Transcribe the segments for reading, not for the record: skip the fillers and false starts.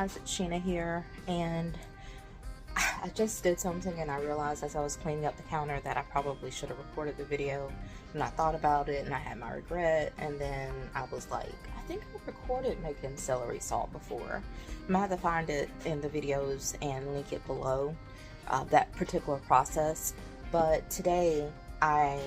guys, it's Sheena here, and I just did something and I realized as I was cleaning up the counter that I probably should have recorded the video, and I thought about it and I had my regret, and then I was like, I think I recorded making celery salt before. I might have to find it in the videos and link it below, that particular process. But today I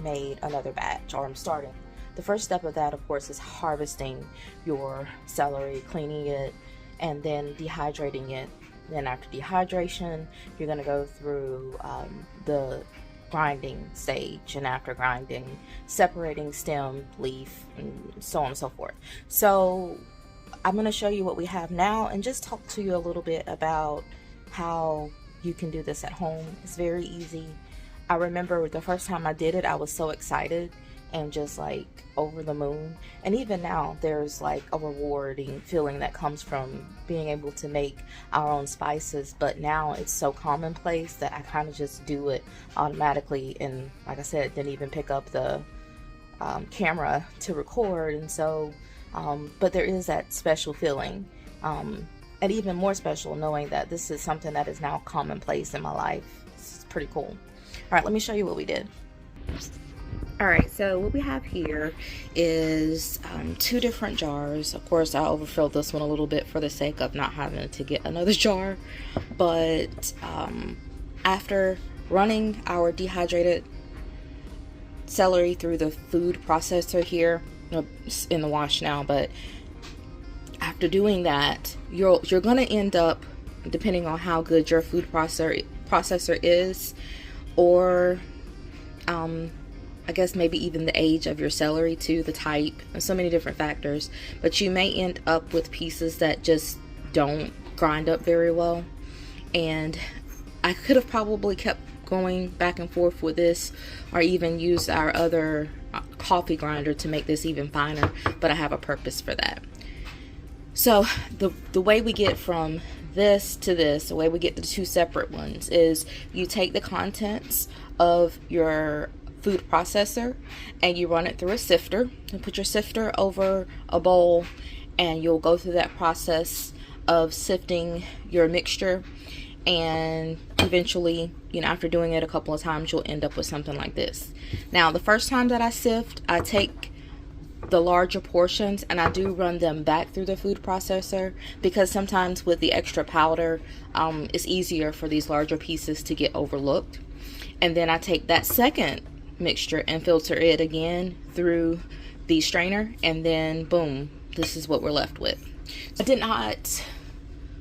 made another batch, or I'm starting. The first step of that, of course, is harvesting your celery, cleaning it, and then dehydrating it. Then after dehydration, you're going to go through the grinding stage, and after grinding, separating stem, leaf, and so on and so forth. So I'm going to show you what we have now and just talk to you a little bit about how you can do this at home. It's very easy. I remember the first time I did it, I was so excited and just like over the moon. And even now, there's like a rewarding feeling that comes from being able to make our own spices. But now it's so commonplace that I kind of just do it automatically, and like I said, didn't even pick up the camera to record. And so but there is that special feeling, and even more special knowing that this is something that is now commonplace in my life. It's pretty cool. All right, let me show you what we did. All right, so what we have here is 2 different jars. Of course, I overfilled this one a little bit for the sake of not having to get another jar. But after running our dehydrated celery through the food processor here, it's in the wash now, but after doing that, you're gonna end up, depending on how good your food processor is, or I guess maybe even the age of your celery too, the type, and so many different factors, but you may end up with pieces that just don't grind up very well. And I could have probably kept going back and forth with this, or even used our other coffee grinder to make this even finer, but I have a purpose for that. So the way we get from this to this, the way we get the 2 separate ones, is you take the contents of your food processor and you run it through a sifter, and put your sifter over a bowl, and you'll go through that process of sifting your mixture, and eventually, after doing it a couple of times, you'll end up with something like this. Now, the first time that I sift, I take the larger portions and I do run them back through the food processor, because sometimes with the extra powder, it's easier for these larger pieces to get overlooked. And then I take that second mixture and filter it again through the strainer, and then boom, this is what we're left with. I did not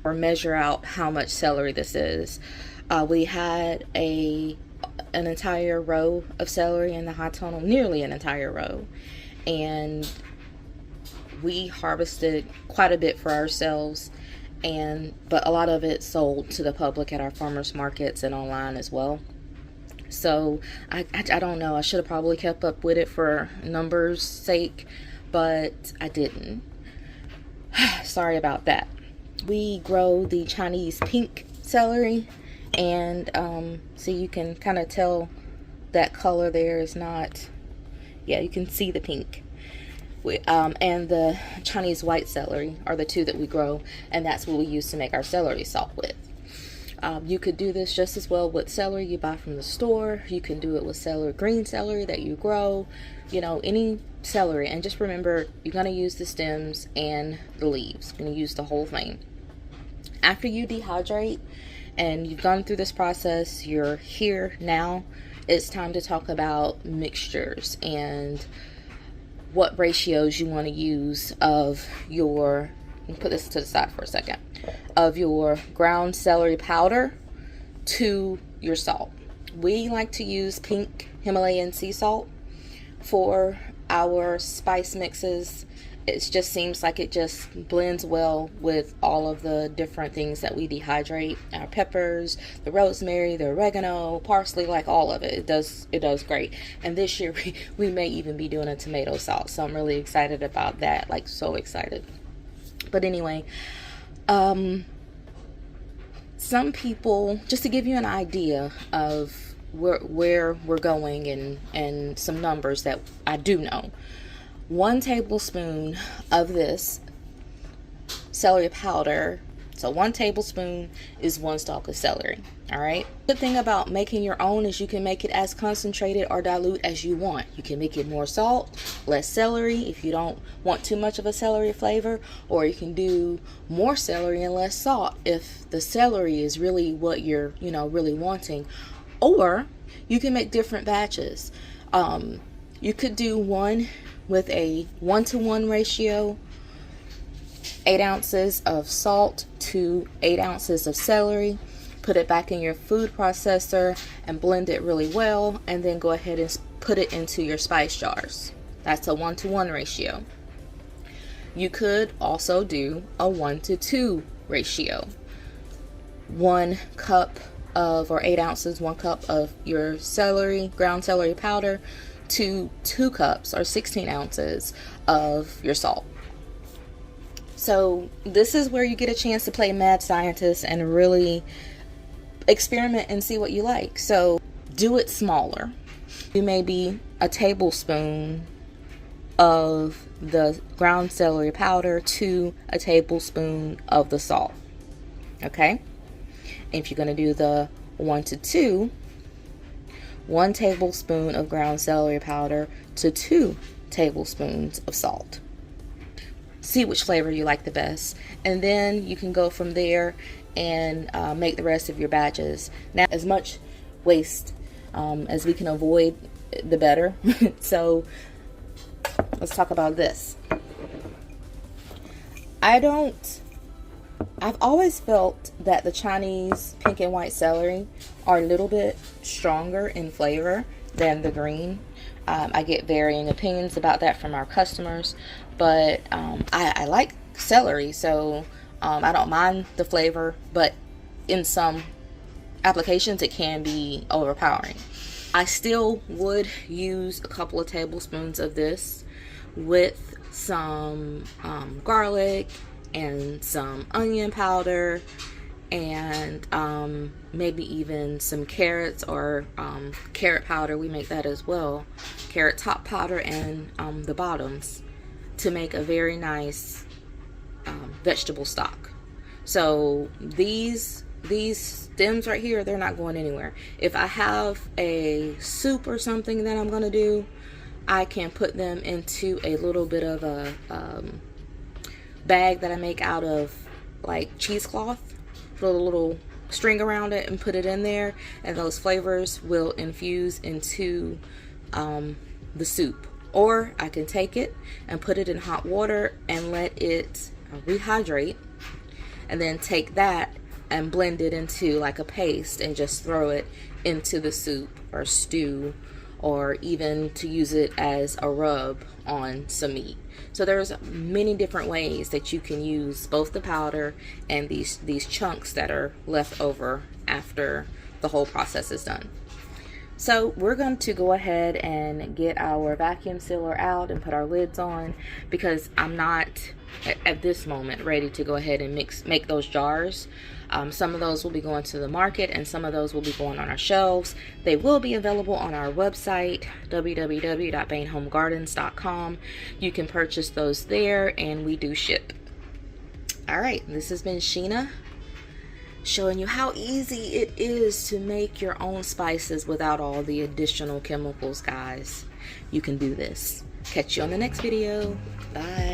measure out how much celery this is. We had an entire row of celery in the high tunnel, nearly an entire row, and we harvested quite a bit for ourselves, but a lot of it sold to the public at our farmers markets and online as well. So I don't know, I should have probably kept up with it for numbers sake, but I didn't. Sorry about that. We grow the Chinese pink celery, and so you can kind of tell that color there is not, yeah, you can see the pink. And the Chinese white celery are the 2 that we grow, and that's what we use to make our celery salt with. You could do this just as well with celery you buy from the store. You can do it with green celery that you grow, any celery. And just remember, you're going to use the stems and the leaves. You're going to use the whole thing. After you dehydrate and you've gone through this process, you're here now. It's time to talk about mixtures and what ratios you want to use of your, put this to the side for a second, of your ground celery powder to your salt. We like to use pink Himalayan sea salt for our spice mixes. It just seems like it just blends well with all of the different things that we dehydrate. Our peppers, the rosemary, the oregano, parsley, like all of it. It does great. And this year we may even be doing a tomato sauce. So I'm really excited about that, like so excited. But anyway, some people, just to give you an idea of where we're going and some numbers that I do know. 1 tablespoon of this celery powder So 1 tablespoon is 1 stalk of celery. All right. The thing about making your own is you can make it as concentrated or dilute as you want. You can make it more salt, less celery if you don't want too much of a celery flavor, or you can do more celery and less salt if the celery is really what you're, really wanting. Or you can make different batches. You could do one with a 1-to-1 ratio, 8 ounces of salt to 8 ounces of celery. Put it back in your food processor and blend it really well, and then go ahead and put it into your spice jars. That's a 1-to-1 ratio. You could also do a 1-to-2 ratio. 1 cup of, or 8 ounces, 1 cup of your celery, ground celery powder, to 2 cups or 16 ounces of your salt. So this is where you get a chance to play mad scientist and really experiment and see what you like. So do it smaller. Do maybe a tablespoon of the ground celery powder to a tablespoon of the salt. Okay? If you're going to do the 1-to-2, 1 tablespoon of ground celery powder to 2 tablespoons of salt. See which flavor you like the best, and then you can go from there and make the rest of your batches. Now, as much waste as we can avoid, the better. So let's talk about this. I've always felt that the Chinese pink and white celery are a little bit stronger in flavor than the green. I get varying opinions about that from our customers, but I like celery, so I don't mind the flavor, but in some applications it can be overpowering. I still would use a couple of tablespoons of this with some garlic and some onion powder, and maybe even some carrots or carrot powder. We make that as well. Carrot top powder and the bottoms, to make a very nice vegetable stock. So these stems right here, they're not going anywhere. If I have a soup or something that I'm going to do, I can put them into a little bit of a bag that I make out of like cheesecloth, put a little string around it and put it in there, and those flavors will infuse into the soup. Or I can take it and put it in hot water and let it rehydrate, and then take that and blend it into like a paste and just throw it into the soup or stew, or even to use it as a rub on some meat. So there's many different ways that you can use both the powder and these chunks that are left over after the whole process is done. So we're going to go ahead and get our vacuum sealer out and put our lids on, because I'm not at this moment ready to go ahead and make those jars. Some of those will be going to the market, and some of those will be going on our shelves. They will be available on our website, www.bainhomegardens.com. You can purchase those there, and we do ship. All right, this has been Sheena, showing you how easy it is to make your own spices without all the additional chemicals, guys. You can do this. Catch you on the next video. Bye.